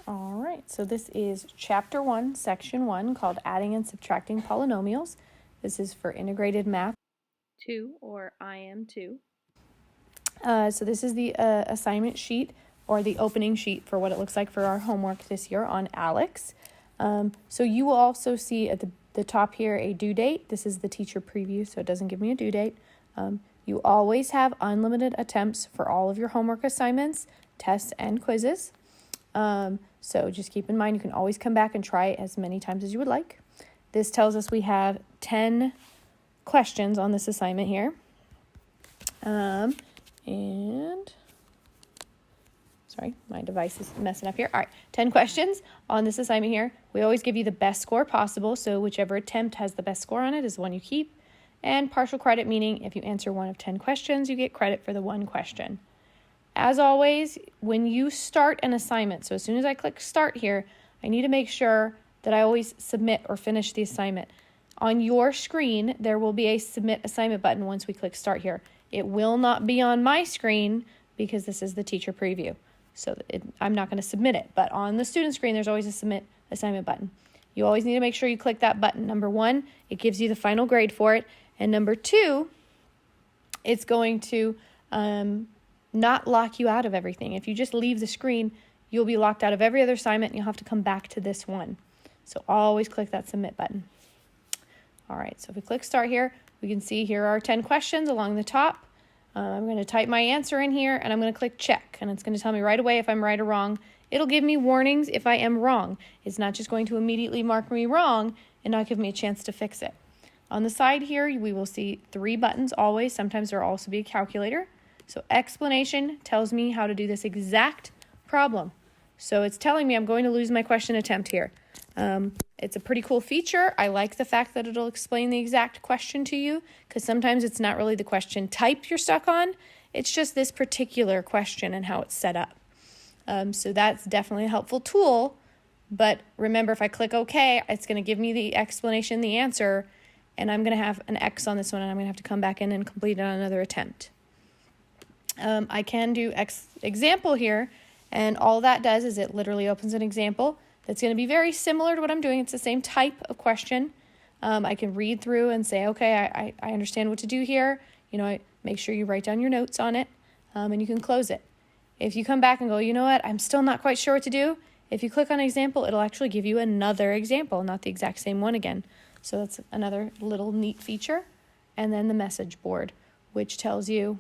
All right, so this is Chapter 1, Section 1, called Adding and Subtracting Polynomials. This is for Integrated Math 2, or IM2. So this is the assignment sheet, or the opening sheet for what it looks like for our homework this year on ALEX. So you will also see at the top here a due date. This is the teacher preview, so it doesn't give me a due date. You always have unlimited attempts for all of your homework assignments, tests, and quizzes. So just keep in mind you can always come back and try it as many times as you would like. This tells us we have 10 questions on this assignment here. And sorry, my device is messing up here. All right, 10 questions on this assignment here. We always give you the best score possible, so whichever attempt has the best score on it is the one you keep. And partial credit, meaning if you answer one of 10 questions, you get credit for the one question. As always, when you start an assignment, so as soon as I click start here, I need to make sure that I always submit or finish the assignment. On your screen, there will be a submit assignment button once we click start here. It will not be on my screen because this is the teacher preview. So I'm not going to submit it, but on the student screen, there's always a submit assignment button. You always need to make sure you click that button. Number one, it gives you the final grade for it. And number two, it's going to not lock you out of everything. If you just leave the screen, you'll be locked out of every other assignment and you'll have to come back to this one. So always click that submit button. All right, so if we click start here, we can see here are 10 questions along the top. I'm going to type my answer in here and I'm going to click check, and it's going to tell me right away if I'm right or wrong. It'll give me warnings if I am wrong. It's not just going to immediately mark me wrong and not give me a chance to fix it. On the side here, we will see 3 buttons always. Sometimes there will also be a calculator. So explanation tells me how to do this exact problem. So it's telling me I'm going to lose my question attempt here. It's a pretty cool feature. I like the fact that it'll explain the exact question to you, because sometimes it's not really the question type you're stuck on. It's just this particular question and how it's set up. So that's definitely a helpful tool. But remember, if I click OK, it's going to give me the explanation, the answer, and I'm going to have an X on this one, and I'm going to have to come back in and complete it on another attempt. I can do example here, and all that does is it literally opens an example that's going to be very similar to what I'm doing. It's the same type of question. I can read through and say, okay, I understand what to do here. You know, make sure you write down your notes on it, and you can close it. If you come back and go, you know what, I'm still not quite sure what to do, if you click on example, it'll actually give you another example, not the exact same one again. So that's another little neat feature. And then the message board, which tells you,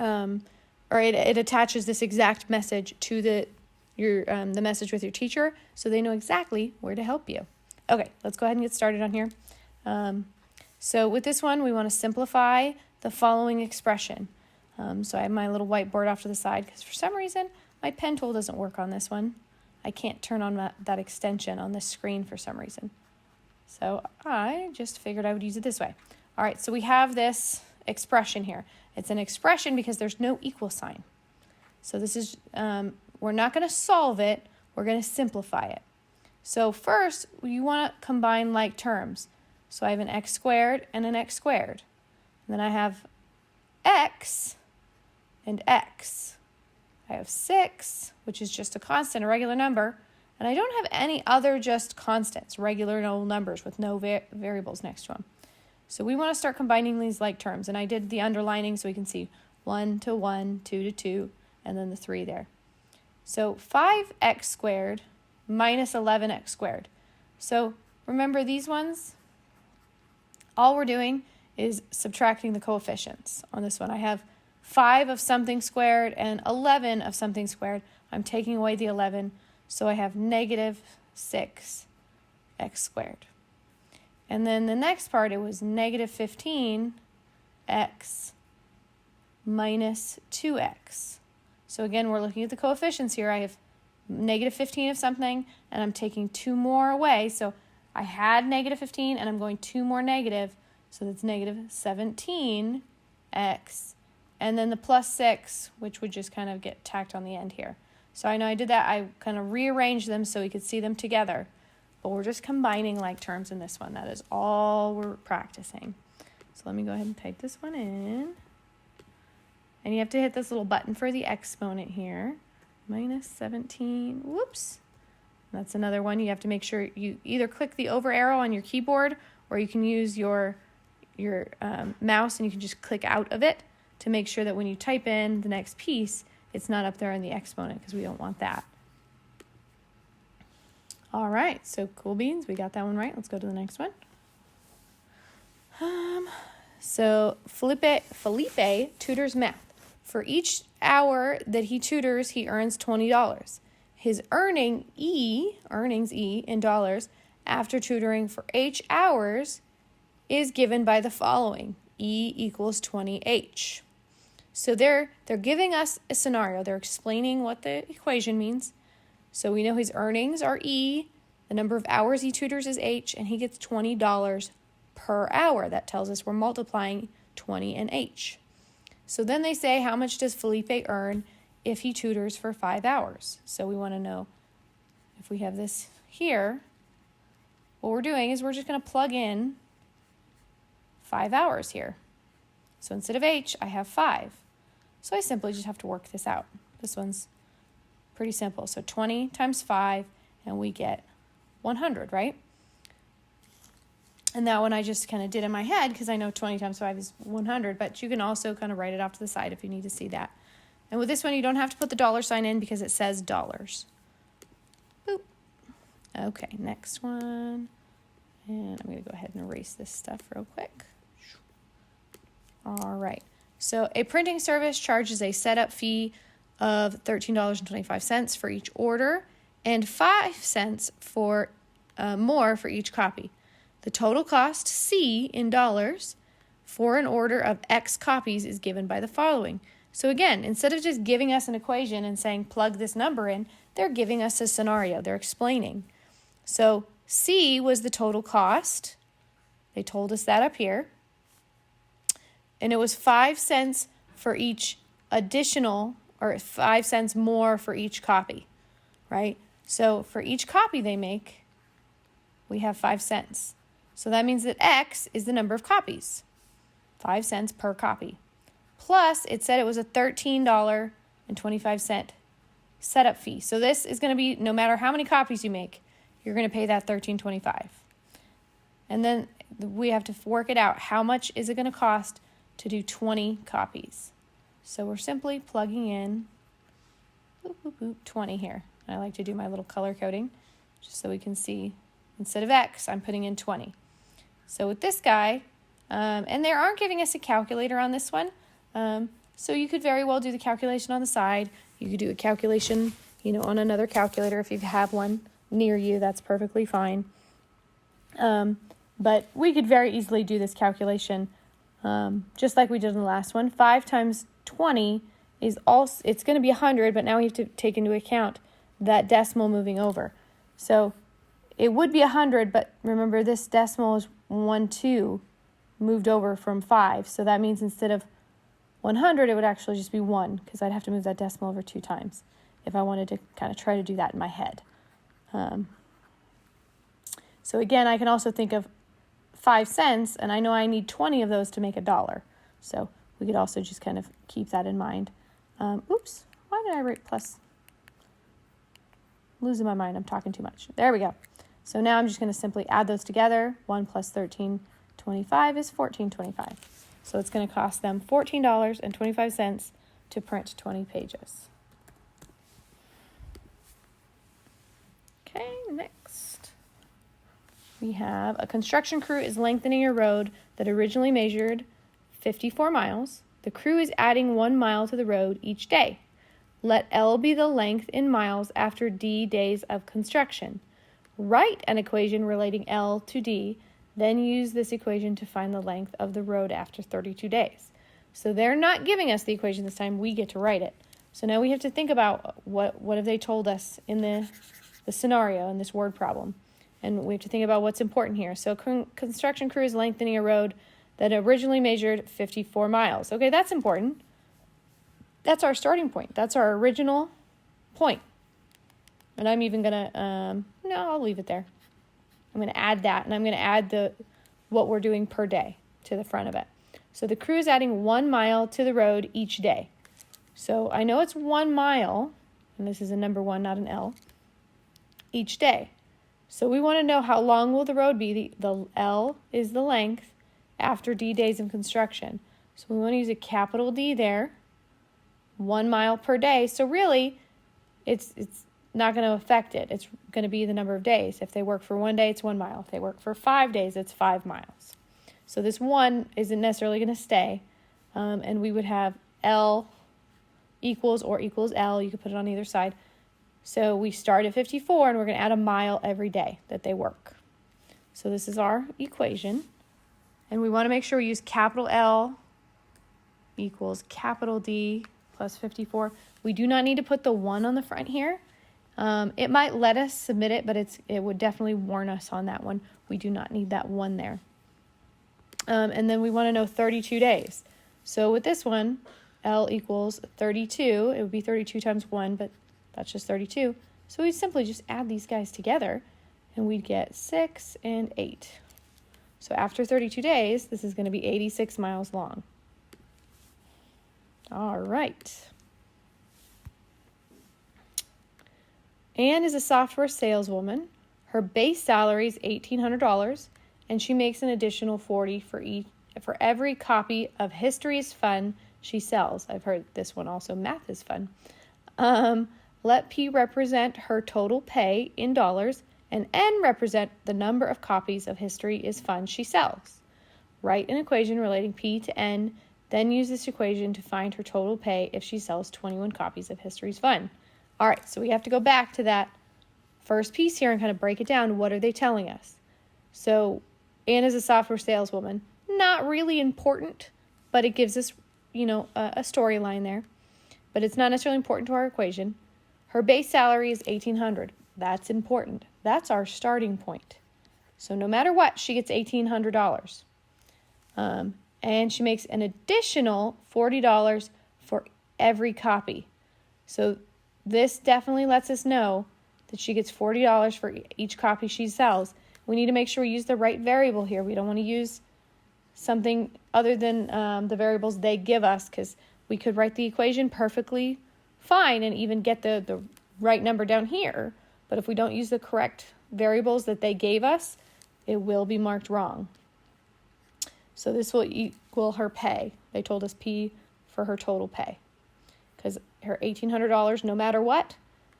or it attaches this exact message to the message with your teacher, so they know exactly where to help you. Okay, let's go ahead and get started on here. So with this one, we want to simplify the following expression. So I have my little whiteboard off to the side because for some reason my pen tool doesn't work on this one. I can't turn on that extension on this screen for some reason. So I just figured I would use it this way. All right, so we have this expression here. It's an expression because there's no equal sign. So this is, we're not going to solve it, we're going to simplify it. So first, you want to combine like terms. So I have an x squared and an x squared. And then I have x and x. I have 6, which is just a constant, a regular number. And I don't have any other just constants, regular no numbers with no variables next to them. So we want to start combining these like terms. And I did the underlining so we can see 1 to 1, 2 to 2, and then the 3 there. So 5x squared minus 11x squared. So remember these ones, all we're doing is subtracting the coefficients. On this one, I have 5 of something squared and 11 of something squared. I'm taking away the 11, so I have negative 6x squared. And then the next part, it was negative 15x minus 2x. So again, we're looking at the coefficients here. I have negative 15 of something, and I'm taking 2 more away. So I had negative 15, and I'm going 2 more negative, so that's negative 17x. And then the plus 6, which would just kind of get tacked on the end here. So I know I did that. I kind of rearranged them so we could see them together. But we're just combining like terms in this one. That is all we're practicing. So let me go ahead and type this one in. And you have to hit this little button for the exponent here. minus 17. Whoops. That's another one. You have to make sure you either click the over arrow on your keyboard, or you can use your mouse and you can just click out of it to make sure that when you type in the next piece, it's not up there in the exponent, because we don't want that. All right, so cool beans. We got that one right. Let's go to the next one. So Felipe tutors math. For each hour that he tutors, he earns $20. His earnings E in dollars after tutoring for H hours is given by the following. E equals 20H. So they're giving us a scenario. They're explaining what the equation means. So we know his earnings are E, the number of hours he tutors is H, and he gets $20 per hour. That tells us we're multiplying 20 and H. So then they say, how much does Felipe earn if he tutors for 5 hours? So we want to know, if we have this here, what we're doing is we're just going to plug in 5 hours here. So instead of H, I have 5. So I simply just have to work this out. This one's pretty simple. So 20 times 5, and we get 100, right? And that one I just kind of did in my head because I know 20 times 5 is 100, but you can also kind of write it off to the side if you need to see that. And with this one, you don't have to put the dollar sign in because it says dollars. Boop. Okay, next one. And I'm going to go ahead and erase this stuff real quick. All right. So a printing service charges a setup fee of $13.25 for each order and 5 cents for more for each copy. The total cost, C in dollars, for an order of X copies is given by the following. So again, instead of just giving us an equation and saying plug this number in, they're giving us a scenario. They're explaining. So C was the total cost. They told us that up here. And it was 5 cents for each additional, or 5 cents more for each copy, right? So for each copy they make, we have 5 cents. So that means that X is the number of copies, 5 cents per copy. Plus, it said it was a $13.25 setup fee. So this is going to be, no matter how many copies you make, you're going to pay that $13.25. And then we have to work it out. How much is it going to cost to do 20 copies? So we're simply plugging in 20 here. I like to do my little color coding just so we can see. Instead of X, I'm putting in 20. So with this guy, and they aren't giving us a calculator on this one, so you could very well do the calculation on the side. You could do a calculation, on another calculator if you have one near you. That's perfectly fine. But we could very easily do this calculation just like we did in the last one. 5 times 20 is also, it's going to be 100, but now we have to take into account that decimal moving over. So it would be 100, but remember this decimal is 1, 2 moved over from 5. So that means instead of 100, it would actually just be 1 because I'd have to move that decimal over 2 times if I wanted to kind of try to do that in my head. So again, I can also think of 5 cents, and I know I need 20 of those to make $1. So we could also just kind of keep that in mind. Oops, why did I write plus? I'm losing my mind, I'm talking too much. There we go. So now I'm just going to simply add those together. 1 plus 13.25 is 14.25. So it's going to cost them $14.25 to print 20 pages. Okay, next. We have a construction crew is lengthening a road that originally measured 54 miles. The crew is adding 1 mile to the road each day. Let L be the length in miles after D days of construction. Write an equation relating L to D, then use this equation to find the length of the road after 32 days. So they're not giving us the equation this time, we get to write it. So now we have to think about what have they told us in the scenario in this word problem. And we have to think about what's important here. So construction crew is lengthening a road that originally measured 54 miles. Okay, that's important. That's our starting point. That's our original point. And I'm even going to, no, I'll leave it there. I'm going to add that, and I'm going to add what we're doing per day to the front of it. So the crew is adding 1 mile to the road each day. So I know it's 1 mile, and this is a number 1, not an L, each day. So we want to know how long will the road be. The L is the length after D days of construction. So we want to use a capital D there, 1 mile per day. So really, it's not going to affect it. It's going to be the number of days. If they work for 1 day, it's 1 mile. If they work for 5 days, it's 5 miles. So this 1 isn't necessarily going to stay. And we would have L equals or equals L. You could put it on either side. So we start at 54, and we're going to add a mile every day that they work. So this is our equation. And we want to make sure we use capital L equals capital D plus 54. We do not need to put the 1 on the front here. It might let us submit it, but it would definitely warn us on that one. We do not need that 1 there. And then we want to know 32 days. So with this one, L equals 32. It would be 32 times 1, but that's just 32. So we simply just add these guys together, and we'd get 6 and 8. So after 32 days, this is going to be 86 miles long. All right. Anne is a software saleswoman. Her base salary is $1,800, and she makes an additional $40 for every copy of History is Fun she sells. I've heard this one also, Math is Fun. Let P represent her total pay in dollars, and N represent the number of copies of History is Fun she sells. Write an equation relating P to N, then use this equation to find her total pay if she sells 21 copies of History is Fun. All right, so we have to go back to that first piece here and kind of break it down. What are they telling us? So Anne is a software saleswoman. Not really important, but it gives us, a storyline there. But it's not necessarily important to our equation. Her base salary is $1,800. That's important. That's our starting point. So no matter what, she gets $1,800. And she makes an additional $40 for every copy. So this definitely lets us know that she gets $40 for each copy she sells. We need to make sure we use the right variable here. We don't want to use something other than the variables they give us, because we could write the equation perfectly fine and even get the right number down here. But if we don't use the correct variables that they gave us, it will be marked wrong. So this will equal her pay. They told us P for her total pay, because her $1,800 no matter what.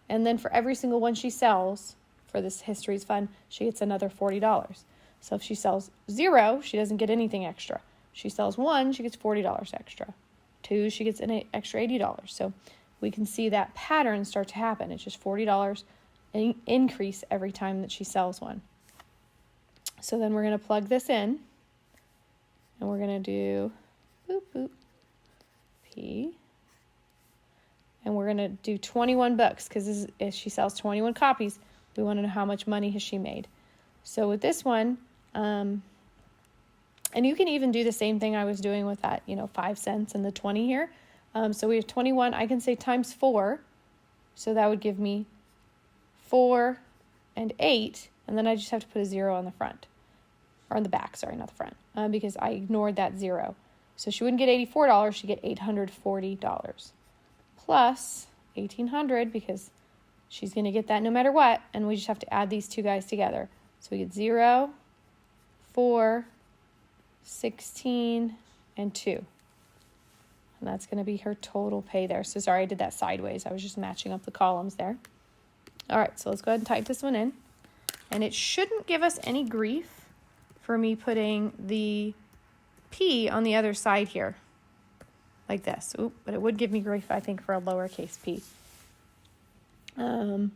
And then for every single one she sells for this History is Fun, she gets another $40. So if she sells 0, she doesn't get anything extra. She sells 1, she gets $40 extra. 2, she gets an extra $80. So we can see that pattern start to happen. It's just $40 increase every time that she sells one. So then we're going to plug this in, and we're going to do boop, boop, P. And we're going to do 21 books, because if she sells 21 copies, we want to know how much money has she made. So with this one, and you can even do the same thing I was doing with that, 5 cents and the 20 here. So we have 21, I can say times 4. So that would give me 4 and 8. And then I just have to put a 0 on the front. Or on the back, sorry, not the front. Because I ignored that 0. So she wouldn't get $84, she'd get $840. Plus $1,800, because she's going to get that no matter what. And we just have to add these two guys together. So we get 0, 4, 16, and 2. And that's going to be her total pay there. So sorry, I did that sideways. I was just matching up the columns there. All right, so let's go ahead and type this one in. And it shouldn't give us any grief for me putting the P on the other side here, like this. Oop, but it would give me grief, I think, for a lowercase p. And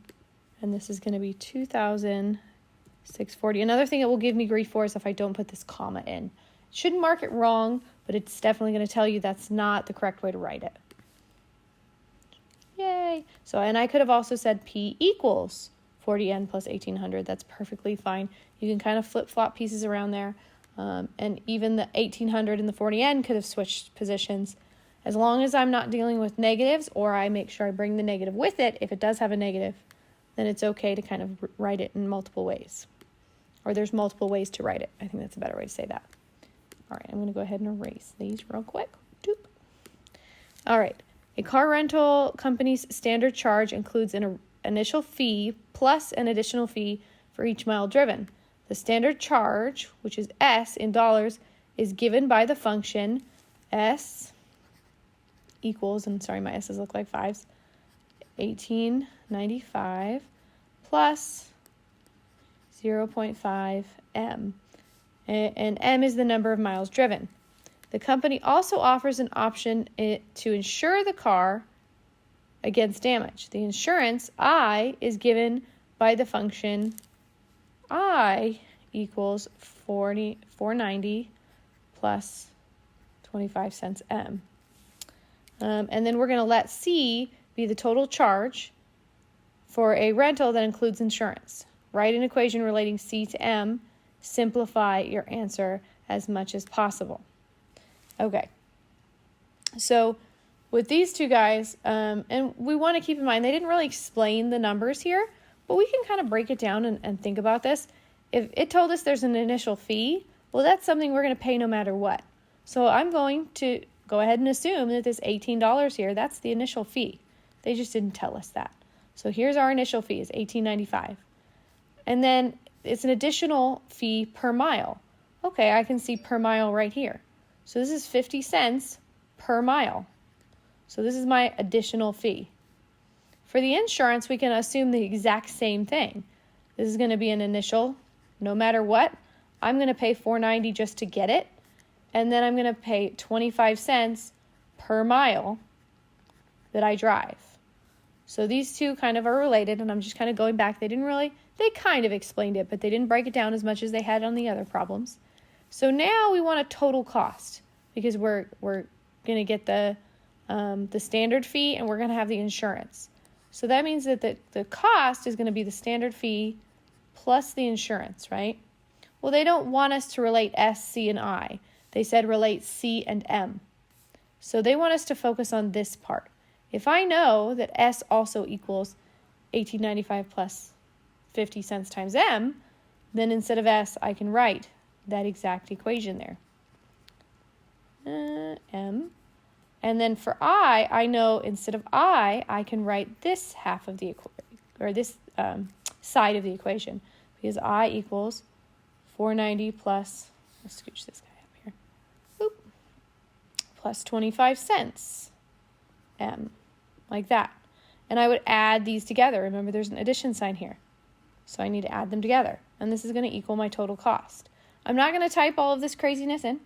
this is going to be 2,640. Another thing it will give me grief for is if I don't put this comma in. It shouldn't mark it wrong, but it's definitely going to tell you that's not the correct way to write it. Yay! So, and I could have also said P equals 40N plus 1,800. That's perfectly fine. You can kind of flip-flop pieces around there. And even the 1,800 and the 40N could have switched positions. As long as I'm not dealing with negatives, or I make sure I bring the negative with it, if it does have a negative, then it's okay to kind of write it in multiple ways. Or there's multiple ways to write it. I think that's a better way to say that. All right, I'm going to go ahead and erase these real quick. Doop. All right, A car rental company's standard charge includes an initial fee plus an additional fee for each mile driven. The standard charge, which is S in dollars, is given by the function S equals, and sorry, my S's look like 5s, $18.95 plus 0.5 M. And M is the number of miles driven. The company also offers an option to insure the car against damage. The insurance, I, is given by the function I equals $4.90 plus 25 cents M. And then we're going to let C be the total charge for a rental that includes insurance. Write an equation relating C to M. Simplify your answer as much as possible. Okay, so with these two guys, and we want to keep in mind, they didn't really explain the numbers here, but we can kind of break it down and think about this. If it told us there's an initial fee, well, that's something we're going to pay no matter what. So I'm going to go ahead and assume that this $18 here, that's the initial fee. They just didn't tell us that. So here's our initial fee, is $18.95. And then it's an additional fee per mile. Okay, I can see per mile right here. So this is 50 cents per mile. So this is my additional fee. For the insurance, we can assume the exact same thing. This is going to be an initial, no matter what. I'm going to pay $4.90 just to get it. And then I'm going to pay 25 cents per mile that I drive. So these two kind of are related, and I'm just kind of going back. They kind of explained it, but they didn't break it down as much as they had on the other problems. So now we want a total cost because we're going to get the standard fee and we're going to have the insurance. So that means that the cost is going to be the standard fee plus the insurance, right? Well, they don't want us to relate S, C, and I. They said relate C and M. So they want us to focus on this part. If I know that S also equals $18.95 plus 50 cents times M, then instead of S, I can write that exact equation there. M. And then for I know instead of I can write this half of the equation, or this side of the equation, because I equals 490 plus, let's scooch this guy up here, Oop. Plus 25 cents, M, like that. And I would add these together. Remember, there's an addition sign here. So I need to add them together. And this is going to equal my total cost. I'm not going to type all of this craziness in.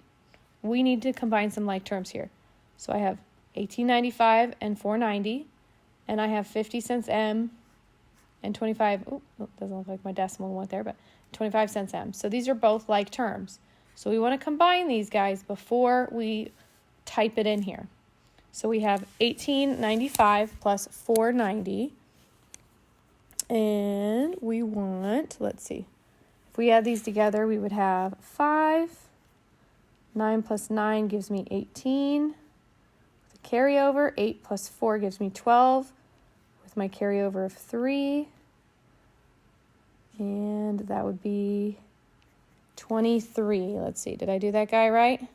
We need to combine some like terms here. So I have $18.95 and $4.90. And I have 50 cents M and 25. Oh, doesn't look like my decimal went there, but 25 cents M. So these are both like terms. So we want to combine these guys before we type it in here. So we have $18.95 plus $4.90. And we want, let's see, if we add these together, we would have 5. 9 plus 9 gives me 18. With a carryover, 8 plus 4 gives me 12. With my carryover of 3. And that would be 23. Let's see, did I do that guy right?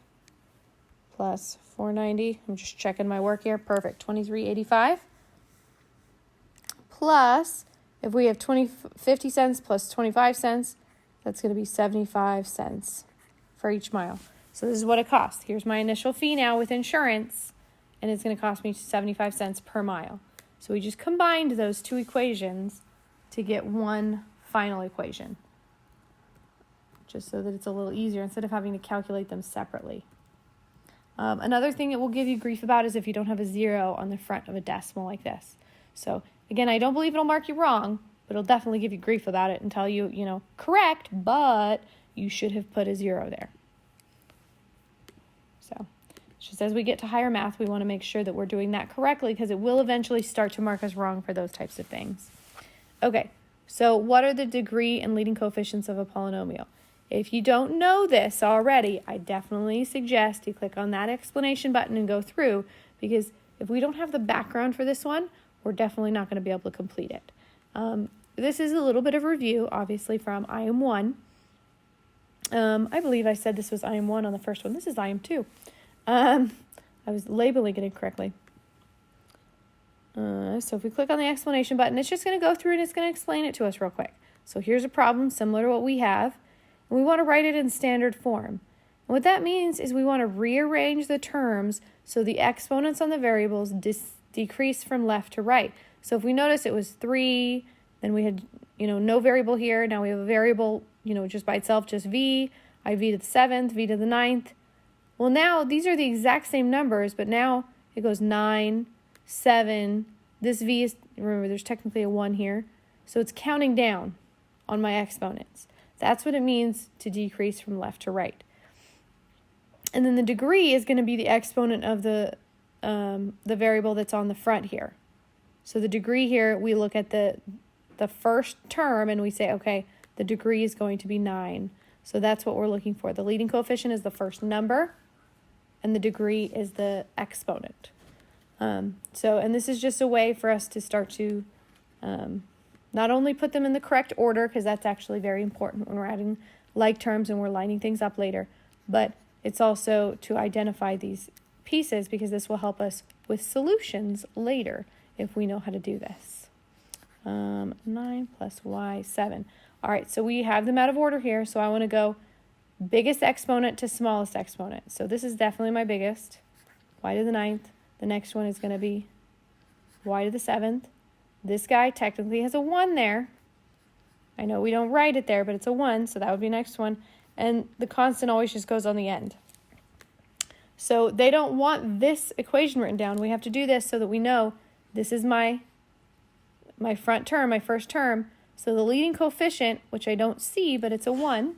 Plus 490. I'm just checking my work here. Perfect. 23.85. Plus, if we have 50 cents plus 25 cents, that's going to be 75 cents for each mile. So this is what it costs. Here's my initial fee now with insurance, and it's going to cost me 75 cents per mile. So we just combined those two equations to get one final equation, just so that it's a little easier instead of having to calculate them separately. Another thing it will give you grief about is if you don't have a 0 on the front of a decimal like this. So again, I don't believe it'll mark you wrong, but it'll definitely give you grief about it and tell you, correct, but you should have put a 0 there. So just as we get to higher math, we want to make sure that we're doing that correctly because it will eventually start to mark us wrong for those types of things. Okay, so what are the degree and leading coefficients of a polynomial? If you don't know this already, I definitely suggest you click on that explanation button and go through, because if we don't have the background for this one, we're definitely not going to be able to complete it. This is a little bit of review, obviously, from IM 1. I believe I said this was IM 1 on the first one. This is IM 2. I was labeling it incorrectly. So if we click on the explanation button, it's just going to go through and it's going to explain it to us real quick. So here's a problem similar to what we have, and we want to write it in standard form. And what that means is we want to rearrange the terms so the exponents on the variables decrease from left to right. So if we notice it was 3, then we had, no variable here. Now we have a variable, just by itself, just v. I v to the 7th, v to the 9th. Well, now these are the exact same numbers, but now it goes 9, 7. This v is, remember, there's technically a 1 here. So it's counting down on my exponents. That's what it means to decrease from left to right. And then the degree is going to be the exponent of the variable that's on the front here. So the degree here, we look at the first term and we say, okay, the degree is going to be 9. So that's what we're looking for. The leading coefficient is the first number, and the degree is the exponent. And this is just a way for us to start to not only put them in the correct order, because that's actually very important when we're adding like terms and we're lining things up later, but it's also to identify these pieces, because this will help us with solutions later if we know how to do this. 9 plus y, 7. All right, so we have them out of order here, so I want to go biggest exponent to smallest exponent. So this is definitely my biggest, y to the 9th. The next one is going to be y to the 7th. This guy technically has a 1 there. I know we don't write it there, but it's a 1, so that would be next one. And the constant always just goes on the end. So they don't want this equation written down. We have to do this so that we know this is my front term, my first term. So the leading coefficient, which I don't see, but it's a 1.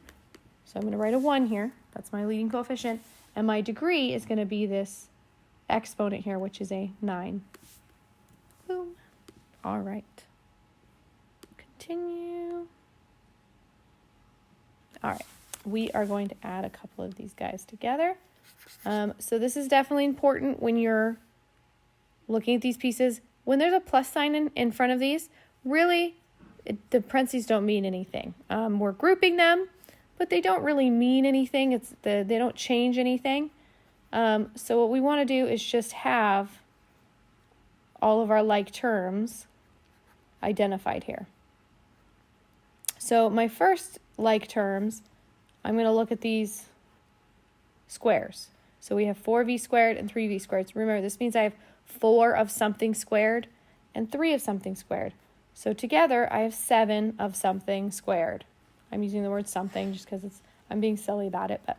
So I'm going to write a 1 here. That's my leading coefficient. And my degree is going to be this exponent here, which is a 9. Boom. All right. Continue. All right. We are going to add a couple of these guys together. So this is definitely important when you're looking at these pieces. When there's a plus sign in front of these, really, the parentheses don't mean anything. We're grouping them, but they don't really mean anything. They don't change anything. So what we want to do is just have all of our like terms identified here. So my first like terms, I'm going to look at these squares. So we have 4v squared and 3v squared. So remember, this means I have 4 of something squared and 3 of something squared. So together, I have 7 of something squared. I'm using the word something just because I'm being silly about it. But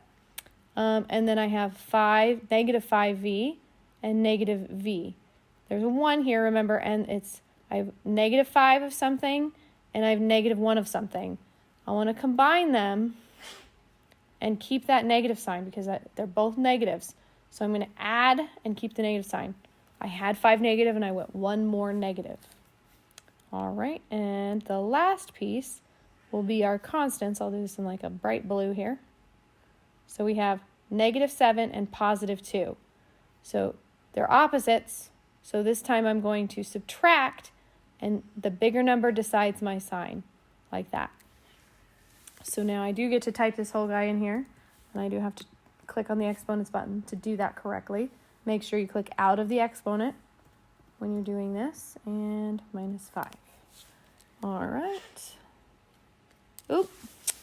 and then I have negative 5v and negative v. There's a 1 here, remember, and I have negative 5 of something and I have negative 1 of something. I want to combine them and keep that negative sign because they're both negatives. So I'm going to add and keep the negative sign. I had 5 negative and I went 1 more negative. All right, and the last piece will be our constants. I'll do this in like a bright blue here. So we have negative 7 and positive 2. So they're opposites. So this time I'm going to subtract, and the bigger number decides my sign, like that. So now I do get to type this whole guy in here, and I do have to click on the exponents button to do that correctly. Make sure you click out of the exponent when you're doing this, and minus 5. All right. Oop,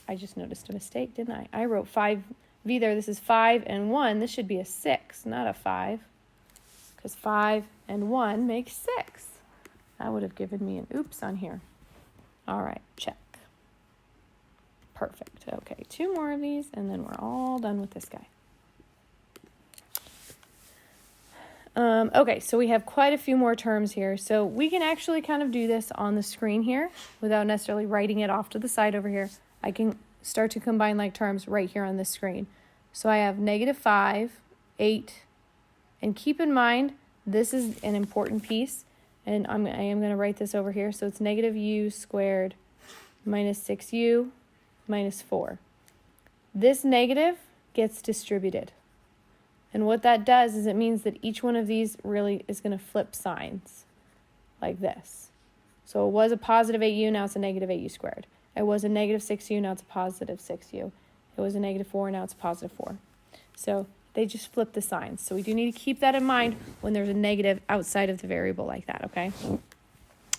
I just noticed a mistake, didn't I? I wrote 5v there. This is 5 and 1. This should be a 6, not a 5, because 5 and 1 makes 6. That would have given me an oops on here. All right, check. Perfect. Okay, 2 more of these, and then we're all done with this guy. Okay, so we have quite a few more terms here. So we can actually kind of do this on the screen here without necessarily writing it off to the side over here. I can start to combine like terms right here on this screen. So I have negative 5, 8, and keep in mind, this is an important piece, and I am going to write this over here. So it's negative u squared minus 6u minus 4. This negative gets distributed. And what that does is it means that each one of these really is going to flip signs like this. So it was a positive 8u, now it's a negative 8u squared. It was a negative 6u, now it's a positive 6u. It was a negative 4, now it's a positive 4. So they just flip the signs. So we do need to keep that in mind when there's a negative outside of the variable like that, okay?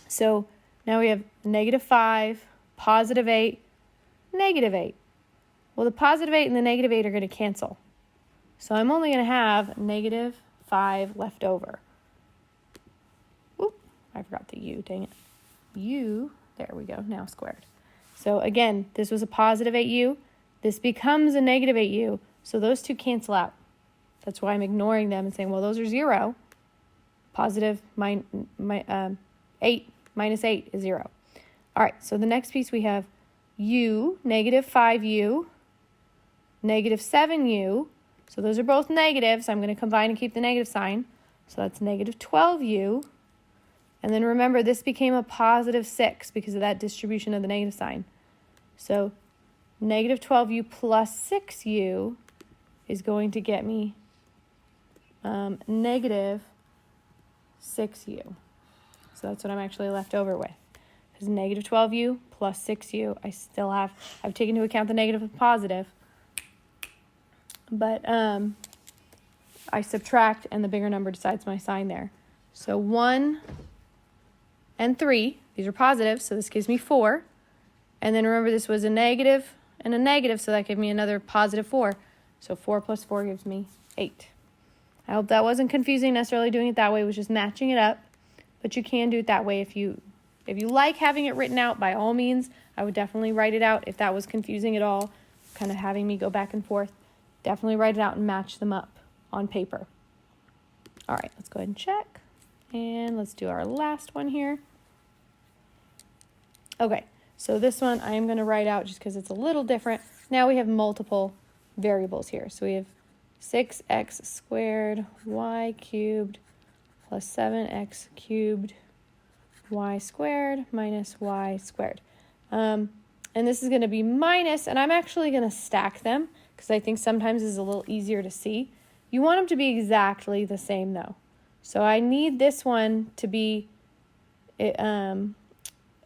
So now we have -5, +8, -8. Well, the +8 and the -8 are going to cancel. So I'm only going to have -5 left over. Oop, I forgot the u, dang it. U, there we go, now squared. So again, this was a +8u. This becomes a -8u. So those two cancel out. That's why I'm ignoring them and saying, well, those are 0. Positive 8 minus 8 is 0. All right, so the next piece we have u, -5u, -7u. So those are both negatives. I'm going to combine and keep the negative sign. So that's -12u. And then remember, this became a +6 because of that distribution of the negative sign. So -12u plus 6u is going to get me -6u. So that's what I'm actually left over with. Because -12u plus 6u, I've taken into account the negative and positive. But I subtract, and the bigger number decides my sign there. So 1 and 3, these are positives, so this gives me 4. And then remember, this was a negative and a negative, so that gave me another +4. So 4 plus 4 gives me 8. I hope that wasn't confusing necessarily doing it that way. It was just matching it up. But you can do it that way if you like having it written out, by all means. I would definitely write it out if that was confusing at all, kind of having me go back and forth. Definitely write it out and match them up on paper. All right, let's go ahead and check. And let's do our last one here. Okay, so this one I am going to write out just because it's a little different. Now we have multiple variables here. So we have 6x squared y cubed plus 7x cubed y squared minus y squared. And this is going to be minus, and I'm actually going to stack them because I think sometimes it's a little easier to see. You want them to be exactly the same though. So I need this one to be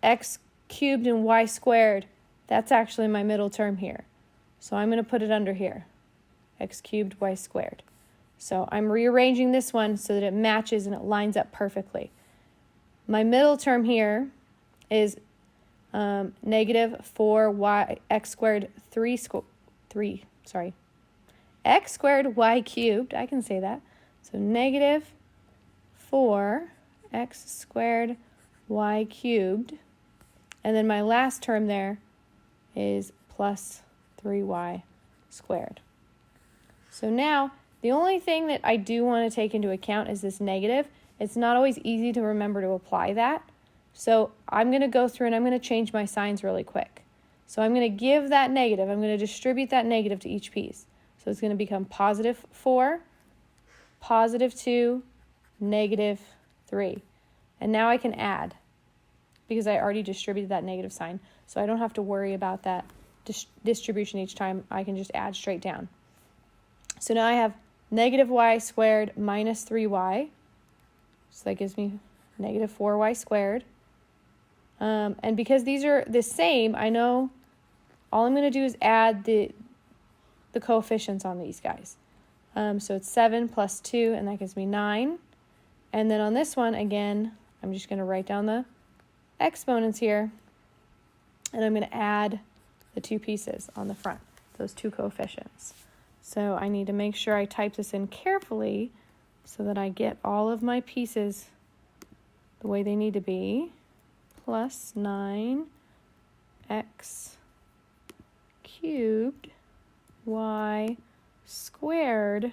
x cubed and y squared. That's actually my middle term here. So I'm going to put it under here, x cubed y squared. So I'm rearranging this one so that it matches and it lines up perfectly. My middle term here is -4 x squared x squared y cubed. I can say that. So -4 x squared y cubed. And then my last term there is plus 3y squared. So now, the only thing that I do want to take into account is this negative. It's not always easy to remember to apply that. So I'm going to go through and I'm going to change my signs really quick. So I'm going to give that negative, I'm going to distribute that negative to each piece. So it's going to become +4, +2, -3. And now I can add because I already distributed that negative sign. So I don't have to worry about that distribution each time. I can just add straight down. So now I have -y squared minus 3y. So that gives me -4y squared. And because these are the same, I know all I'm going to do is add the coefficients on these guys. So it's 7 plus 2, and that gives me 9. And then on this one, again, I'm just going to write down the exponents here, and I'm going to add the two pieces on the front, those two coefficients. So I need to make sure I type this in carefully so that I get all of my pieces the way they need to be. Plus 9x cubed y squared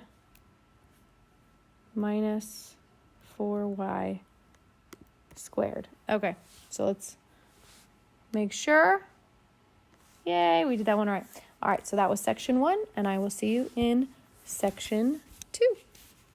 minus 4y squared. Okay, so let's make sure. Yay, we did that one right. All right, so that was section 1, and I will see you in section 2.